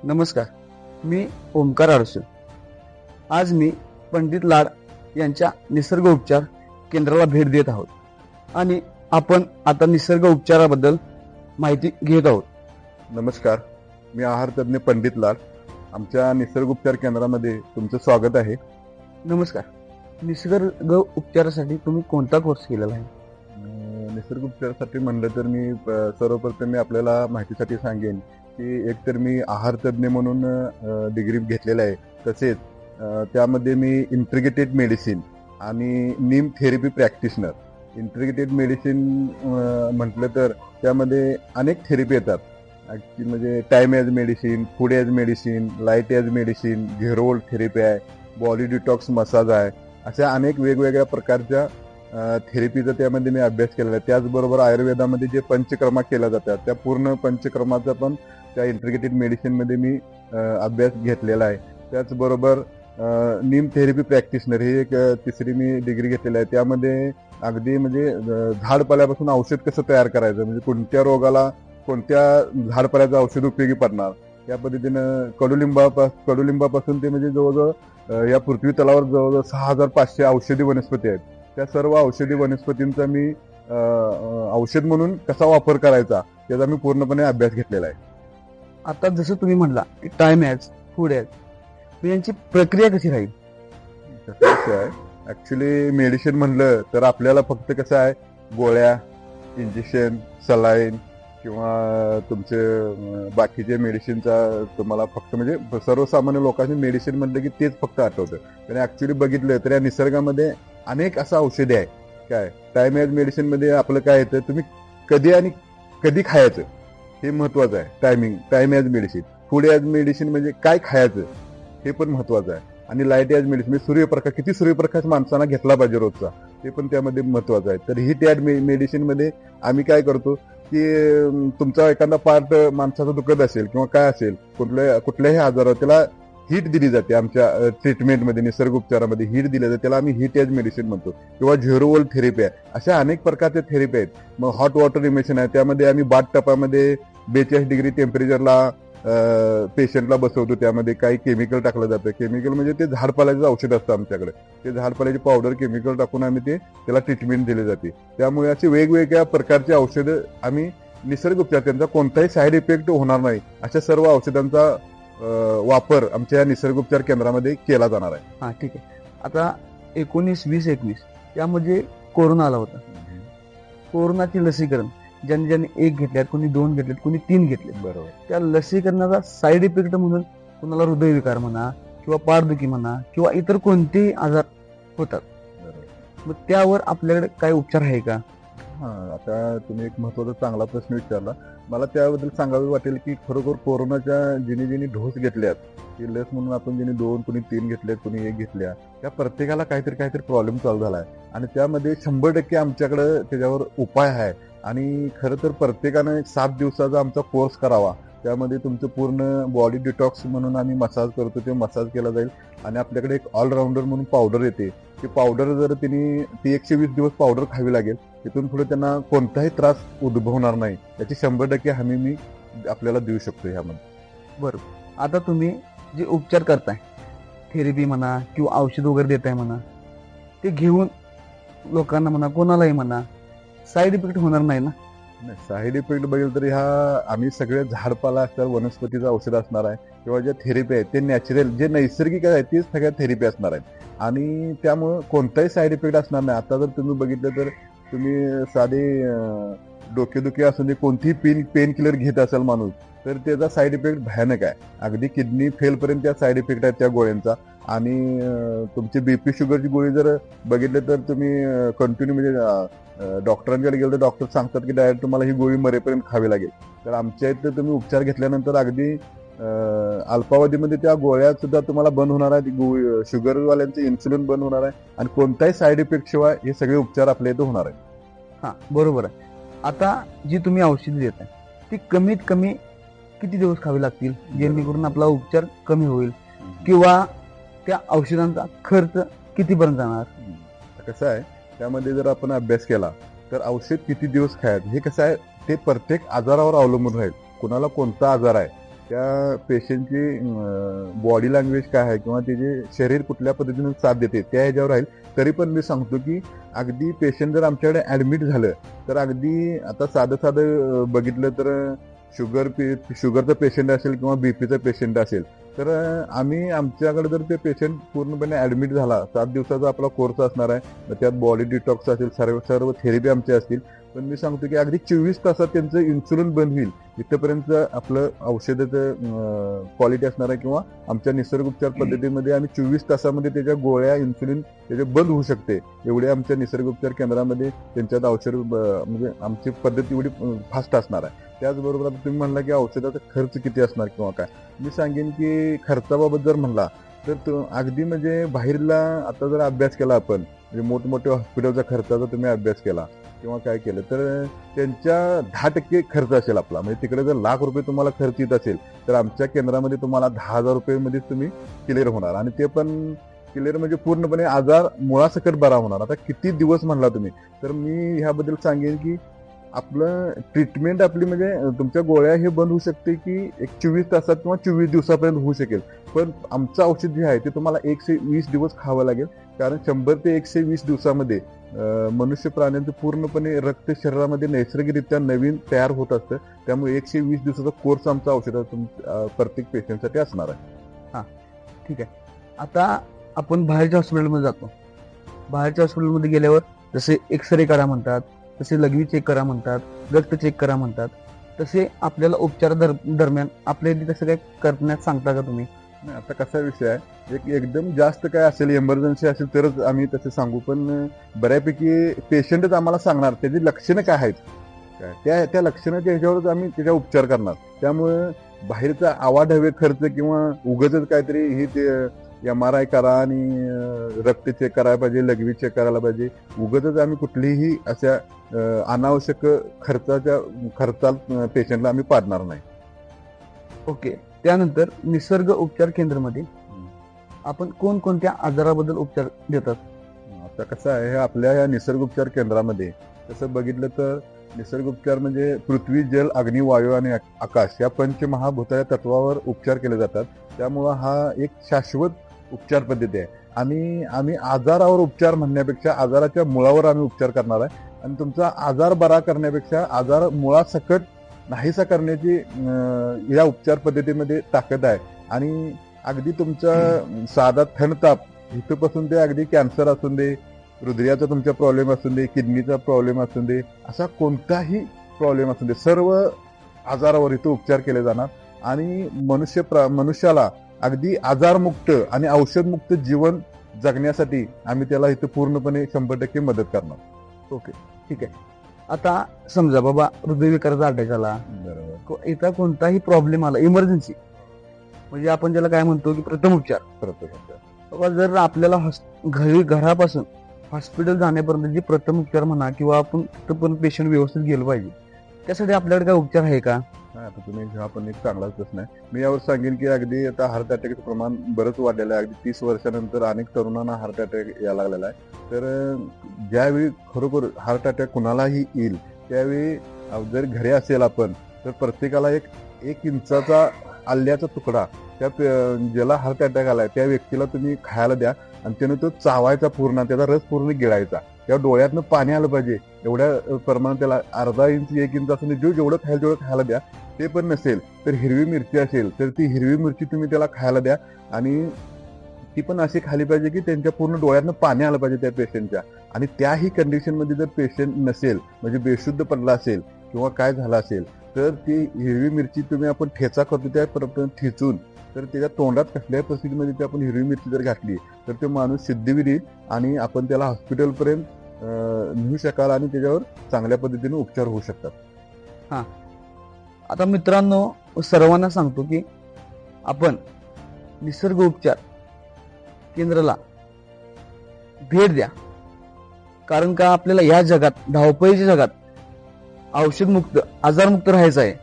नमस्कार, मी ओमकार आडसू. आज मी पंडित लाड यांच्या निसर्ग उपचार केंद्राला भेट देत आहोत आणि आपण आता निसर्ग उपचाराबद्दल माहिती घेत आहोत. नमस्कार, मी आहार तज्ज्ञ पंडित लाड. आमच्या निसर्ग उपचार केंद्रामध्ये तुमचं स्वागत आहे. नमस्कार, निसर्ग उपचारासाठी तुम्ही कोणता कोर्स केलेला आहे? निसर्ग उपचारासाठी म्हणलं तर मी सर्वप्रथम मी आपल्याला माहितीसाठी सांगेन की एकतर मी आहार तज्ज्ञ म्हणून डिग्री घेतलेला आहे. तसेच त्यामध्ये मी इंटिग्रेटेड मेडिसिन आणि नीम थेरपी प्रॅक्टिशनर. इंटिग्रेटेड मेडिसिन म्हटलं तर त्यामध्ये अनेक थेरपी येतात. म्हणजे time as medicine, food as medicine, light as medicine, झेरोल थेरपी आहे, बॉडी डिटॉक्स मसाज आहे. अशा अनेक वेगवेगळ्या प्रकारच्या थेरपीचा त्यामध्ये मी अभ्यास केलेला आहे. त्याचबरोबर आयुर्वेदामध्ये जे पंचकर्मा केल्या जातात त्या पूर्ण पंचकर्माचा पण त्या इंटिग्रेटेड मेडिसिनमध्ये मी अभ्यास घेतलेला आहे. त्याचबरोबर नीम थेरपी प्रॅक्टिशनर ही एक तिसरी मी डिग्री घेतलेली आहे. त्यामध्ये अगदी म्हणजे झाडपाल्यापासून औषध कसं तयार करायचं, म्हणजे कोणत्या रोगाला कोणत्या झाडपाल्याचं औषध उपयोगी पडणार या पद्धतीनं कडुलिंबापासून ते म्हणजे जवळजवळ या पृथ्वी तलावर जवळजवळ 6500 औषधी वनस्पती आहेत. त्या सर्व औषधी वनस्पतींचा मी औषध म्हणून कसा वापर करायचा त्याचा मी पूर्णपणे अभ्यास घेतलेला आहे. आता जसं तुम्ही म्हणला की टाईम ॲज, फूड ॲज, यांची प्रक्रिया कशी राहील? कसं आहे, ऍक्च्युली मेडिसिन म्हणलं तर आपल्याला फक्त कसं आहे, गोळ्या, इंजेक्शन, सलाईन किंवा तुमचे बाकीचे मेडिसिनचा तुम्हाला फक्त म्हणजे सर्वसामान्य लोकांनी मेडिसिन म्हणलं की तेच फक्त आठवतं. त्याने ऍक्च्युली बघितलं तर या निसर्गामध्ये अनेक असं औषधे आहे. काय टाईम ॲज मेडिसिन मध्ये आपलं काय येतं, तुम्ही कधी आणि कधी खायचं हे महत्वाचं आहे. Time as medicine. Food as medicine म्हणजे काय खायचं हे पण महत्वाचं आहे. आणि लाईट ॲज मेडिसिन म्हणजे सूर्यप्रकाश, किती सूर्यप्रकाश माणसांना घेतला पाहिजे रोजचा, ते पण त्यामध्ये महत्वाचं आहे. तर ही त्या मेडिसिन मध्ये आम्ही काय करतो की तुमचा एखादा पार्ट माणसाचा दुखत असेल किंवा काय असेल, कुठल्याही आजारावर त्याला हीट दिली जाते. आमच्या ट्रीटमेंटमध्ये, निसर्ग उपचारामध्ये हीट दिली जाते. त्याला आम्ही हीट ॲज मेडिसिन म्हणतो किंवा झेरोवल थेरपी आहे. अशा अनेक प्रकारच्या थेरपी आहेत. मग हॉट वॉटर इमेशन आहे, त्यामध्ये आम्ही बाथ टपामध्ये 42 डिग्री टेम्परेचरला पेशंटला बसवतो. त्यामध्ये काही केमिकल टाकलं जातं. केमिकल म्हणजे ते झाडपाल्याचं औषध असतं आमच्याकडे. ते झाडपाल्याची पावडर केमिकल टाकून आम्ही त्याला ट्रीटमेंट दिली जाते. त्यामुळे अशी वेगवेगळ्या प्रकारची औषधं आम्ही निसर्ग उपचार, त्यांचा कोणताही साईड इफेक्ट होणार नाही अशा सर्व औषधांचा वापर आमच्या निसर्ग उपचार केंद्रामध्ये केला जाणार आहे. हा, ठीक आहे. आता 19-20-21 यामध्ये कोरोना आला होता. कोरोनाचे लसीकरण ज्यांनी एक घेतल्यात, कोणी 2 घेतलेत, कोणी 3 घेतलेत. बरोबर. त्या लसीकरणाचा साईड इफेक्ट म्हणून कुणाला हृदयविकार म्हणा किंवा पाठदुखी म्हणा किंवा इतर कोणतेही आजार होतात. मग त्यावर आपल्याकडे काय उपचार आहे का? आता तुम्ही एक महत्वाचा चांगला प्रश्न विचारला. मला त्याबद्दल सांगावे वाटेल की खरोखर कोरोनाच्या जिने डोस घेतल्यात, की लस म्हणून आपण जिने 2, कोणी 3 घेतल्यात, कोणी 1 घेतल्या, त्या प्रत्येकाला काहीतरी प्रॉब्लेम चालू झालाय. आणि त्यामध्ये 100% आमच्याकडे त्याच्यावर उपाय आहे. आणि खरं तर प्रत्येकानं एक 7 दिवसाचा आमचा कोर्स करावा. त्यामध्ये तुमचं पूर्ण बॉडी डिटॉक्स म्हणून आम्ही मसाज करतो, ते मसाज केला जाईल. आणि आपल्याकडे एक ऑलराऊंडर म्हणून पावडर येते. ती पावडर जर ती 120 दिवस पावडर खावी लागेल. तिथून पुढे त्यांना कोणताही त्रास उद्भवणार नाही, याची 100% हमी मी आपल्याला देऊ शकतो ह्यामध्ये. बरोबर. आता तुम्ही जे उपचार करताय, थेरपी म्हणा किंवा औषध वगैरे देताय म्हणा, ते घेऊन लोकांना म्हणा, कोणालाही म्हणा, साईड इफेक्ट होणार नाही ना? नाही, साईड इफेक्ट बघेल तर ह्या आम्ही सगळे झाडपाला असणार, वनस्पतीचं औषध असणार आहे किंवा ज्या थेरपी आहेत ते नॅचरल, जे नैसर्गिक आहे तेच सगळ्या थेरपी असणार आहेत. आणि त्यामुळं कोणताही साईड इफेक्ट असणार नाही. आता जर तुम्ही बघितलं तर तुम्ही साधे डोकेदुखी असून दे, कोणतीही पेन किलर घेत असेल माणूस, तर त्याचा साईड इफेक्ट भयानक आहे. अगदी किडनी फेलपर्यंत त्या साईड इफेक्ट आहेत त्या गोळ्यांचा. आणि तुमची बीपी शुगरची गोळी जर बघितलं तर तुम्ही कंटिन्यू म्हणजे डॉक्टरांकडे गेलं तर डॉक्टर सांगतात की डायरेक्ट तुम्हाला ही गोळी मरेपर्यंत खावी लागेल. तर आमच्या इथं तुम्ही उपचार घेतल्यानंतर अगदी अल्पावधीमध्ये त्या गोळ्या सुद्धा तुम्हाला बंद होणार आहेत. शुगरवाल्यांचे इन्सुलिन बंद होणार आहे आणि कोणताही साईड इफेक्ट शिवाय हे सगळे उपचार आपल्या इथं होणार आहेत. हा, बरोबर आहे. आता जी तुम्ही औषधी देताय ती कमीत कमी किती दिवस खावी लागतील जेणेकरून आपला उपचार कमी होईल, किंवा त्या औषधांचा खर्च कितीपर्यंत जाणार? कसं आहे, त्यामध्ये जर आपण अभ्यास केला तर औषध किती दिवस खायचं हे कसं आहे, ते प्रत्येक आजारावर अवलंबून राहील. कुणाला कोणता आजार आहे त्या पेशंटची बॉडी लँग्वेज काय आहे किंवा त्याचे शरीर कुठल्या पद्धतीने साथ देते त्या ह्याच्यावर राहील. तरी पण मी सांगतो की अगदी पेशंट जर आमच्याकडे ऍडमिट झालं तर अगदी आता साधं बघितलं तर शुगरचं पेशंट असेल किंवा बीपीचं पेशंट असेल तर आम्ही आमच्याकडे जर ते पेशंट पूर्णपणे ऍडमिट झाला 7 दिवसाचा आपला कोर्स असणार आहे. मग त्यात बॉडी डिटॉक्स असेल, सर्व थेरपी आमच्या असतील. पण मी सांगतो की अगदी 24 तासात त्यांचं इन्सुलिन बंद होईल इथपर्यंत आपलं औषधाचं क्वालिटी असणार आहे किंवा आमच्या निसर्ग उपचार पद्धतीमध्ये आम्ही 24 तासामध्ये त्याच्या गोळ्या इन्सुलिन त्याचे बंद होऊ शकते एवढे आमच्या निसर्ग उपचार केंद्रामध्ये त्यांच्यात औषध म्हणजे आमची पद्धत एवढी फास्ट असणार आहे. त्याचबरोबर आता तुम्ही म्हणला की औषधाचा खर्च किती असणार किंवा काय, मी सांगेन की खर्चाबाबत जर म्हणला तर तो अगदी म्हणजे बाहेरला आता जर अभ्यास केला आपण म्हणजे मोठमोठ्या हॉस्पिटलचा खर्चाचा तुम्ही अभ्यास केला किंवा काय केलं तर त्यांच्या 10% खर्च असेल आपला. म्हणजे तिकडे जर ₹1,00,000 तुम्हाला खर्च येत असेल तर आमच्या केंद्रामध्ये तुम्हाला 10,000 रुपयेमध्ये तुम्ही क्लिअर होणार आणि ते पण क्लिअर म्हणजे पूर्णपणे आजार मुळासकट बरा होणार. आता किती दिवस म्हणला तुम्ही तर मी ह्याबद्दल सांगेन की आपलं ट्रीटमेंट आपली म्हणजे तुमच्या गोळ्या हे बंद होऊ शकते की एक 24 तासात किंवा 24 दिवसापर्यंत होऊ शकेल. पण आमचं औषध जे आहे ते तुम्हाला 120 दिवस खावं लागेल. कारण 100 ते 120 दिवसामध्ये मनुष्य प्राण्यांचं पूर्णपणे रक्त शरीरामध्ये नैसर्गिकरित्या नवीन तयार होत असतं. त्यामुळे 120 दिवसाचा कोर्स आमचा औषधाचा प्रत्येक पेशंटसाठी असणार आहे. ठीक आहे. आता आपण बाहेरच्या हॉस्पिटलमध्ये जातो. बाहेरच्या हॉस्पिटलमध्ये गेल्यावर जसे एक्सरे करा म्हणतात, तसे लघवी चेक करा म्हणतात, रक्त चेक करा म्हणतात, तसे आपल्याला उपचार दरम्यान आपल्या इथे तसं काय करण्यात सांगता का तुम्ही? नाही, आता कसा विषय आहे एकदम जास्त काय असेल इमर्जन्सी असेल तरच आम्ही तसं सांगू. पण बऱ्यापैकी पेशंटच आम्हाला सांगणार त्याची लक्षणं काय आहेत काय त्या लक्षणाच्या ह्याच्यावरच आम्ही त्याचा उपचार करणार. त्यामुळे बाहेरचा आवाढव्य खर्च किंवा उगाचच काहीतरी हे ते MRI करा आणि रक्त चेक करायला पाहिजे, लघवी चेक करायला पाहिजे, उगाचच आम्ही कुठलीही अशा अनावश्यक खर्चात पेशंटला आम्ही पाडणार नाही. ओके. त्यानंतर निसर्ग उपचार केंद्रामध्ये आपण कोणकोणत्या आजाराबद्दल उपचार देतात? आता कसं आहे आपल्या या निसर्ग उपचार केंद्रामध्ये तसं बघितलं तर निसर्ग उपचार म्हणजे पृथ्वी, जल, अग्नी, वायू आणि आकाश या पंचमहाभूताच्या तत्वावर उपचार केले जातात. त्यामुळं हा एक शाश्वत उपचार पद्धती आहे. आम्ही आजारावर उपचार म्हणण्यापेक्षा आजाराच्या मुळावर आम्ही उपचार करणार आहे आणि तुमचा आजार बरा करण्यापेक्षा आजार मुळासकट नाहीसा करण्याची या उपचार पद्धतीमध्ये ताकद आहे. आणि अगदी तुमचा साधा थंडताप इथपासून ते अगदी कॅन्सर असून दे, हृदयाचा तुमचा प्रॉब्लेम असून दे, किडनीचा प्रॉब्लेम असून दे, असा कोणताही प्रॉब्लेम असून दे, सर्व आजारावर इथं उपचार केले जाणार आणि मनुष्याला अगदी आजारमुक्त आणि औषधमुक्त जीवन जगण्यासाठी आम्ही त्याला इथं पूर्णपणे 100% मदत करणार. ओके, ठीक आहे. आता समजा बाबा हृदयविकाराचा अटॅक आला, बरोबर, इथं कोणताही प्रॉब्लेम आला, इमर्जन्सी म्हणजे आपण ज्याला काय म्हणतो की प्रथम उपचार. बाबा जर आपल्याला घरापासून हॉस्पिटल जाण्यापर्यंत जे प्रथम उपचार म्हणा किंवा आपण तिथं पण पेशंट व्यवस्थित गेलं पाहिजे, त्यासाठी आपल्याकडे काय उपचार आहे का? आता तुम्ही हा पण एक चांगलाच प्रश्न आहे. मी यावर सांगेन की अगदी आता हार्ट अटॅकचं प्रमाण बरंच वाढलेलं आहे. अगदी 30 वर्षानंतर अनेक तरुणांना हार्ट अटॅक यायला लागलेला आहे. तर ज्यावेळी खरोखर हार्ट अटॅक कुणालाही येईल त्यावेळी जर घरी असेल आपण तर प्रत्येकाला एक इंचाचा आल्याचा तुकडा त्या ज्याला हार्ट अटॅक आलाय त्या व्यक्तीला तुम्ही खायला द्या आणि त्याने तो चावायचा पूर्ण, त्याचा रस पूर्ण गिळायचा. त्या डोळ्यातनं पाणी आलं पाहिजे एवढ्या प्रमाणात त्याला अर्धा इंच 1 इंच असं जेवढं खायला तेवढं खायला द्या. ते पण नसेल तर हिरवी मिरची असेल तर ती हिरवी मिरची तुम्ही त्याला खायला द्या आणि ती पण अशी खाली पाहिजे की त्यांच्या पूर्ण डोळ्यातनं पाणी आलं पाहिजे त्या पेशंटच्या. आणि त्याही कंडिशनमध्ये जर पेशंट नसेल म्हणजे बेशुद्ध पडला असेल किंवा काय झालं असेल तर ती हिरवी मिरची तुम्ही आपण ठेचा करतो त्या ठेचून तर त्याच्या तोंडात कसल्याही परिस्थितीमध्ये ती आपण हिरवी मिरची जर घातली तर तो माणूस सिद्धिविधी आणि आपण त्याला हॉस्पिटलपर्यंत नेऊ शकाल आणि त्याच्यावर चांगल्या पद्धतीने उपचार होऊ शकतात. आता मित्रांनो सर्वांना सांगतो की आपण निसर्ग उपचार केंद्राला भेट द्या. कारण का आपल्याला या जगात, धावपळीच्या जगात औषधमुक्त, आजारमुक्त राहायचं आहे.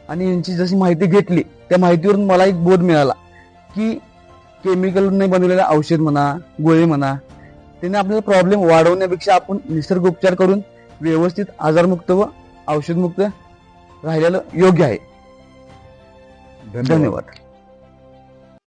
आणि यांची जशी माहिती घेतली त्या माहितीवरून मला एक बोध मिळाला की केमिकलने बनवलेलं औषध म्हणा, गोळी म्हणा, त्याने आपल्याला प्रॉब्लेम वाढवण्यापेक्षा आपण निसर्ग उपचार करून व्यवस्थित आजारमुक्त व औषधमुक्त राहिलेलं योग्य आहे. धन्यवाद. धन्यवाद.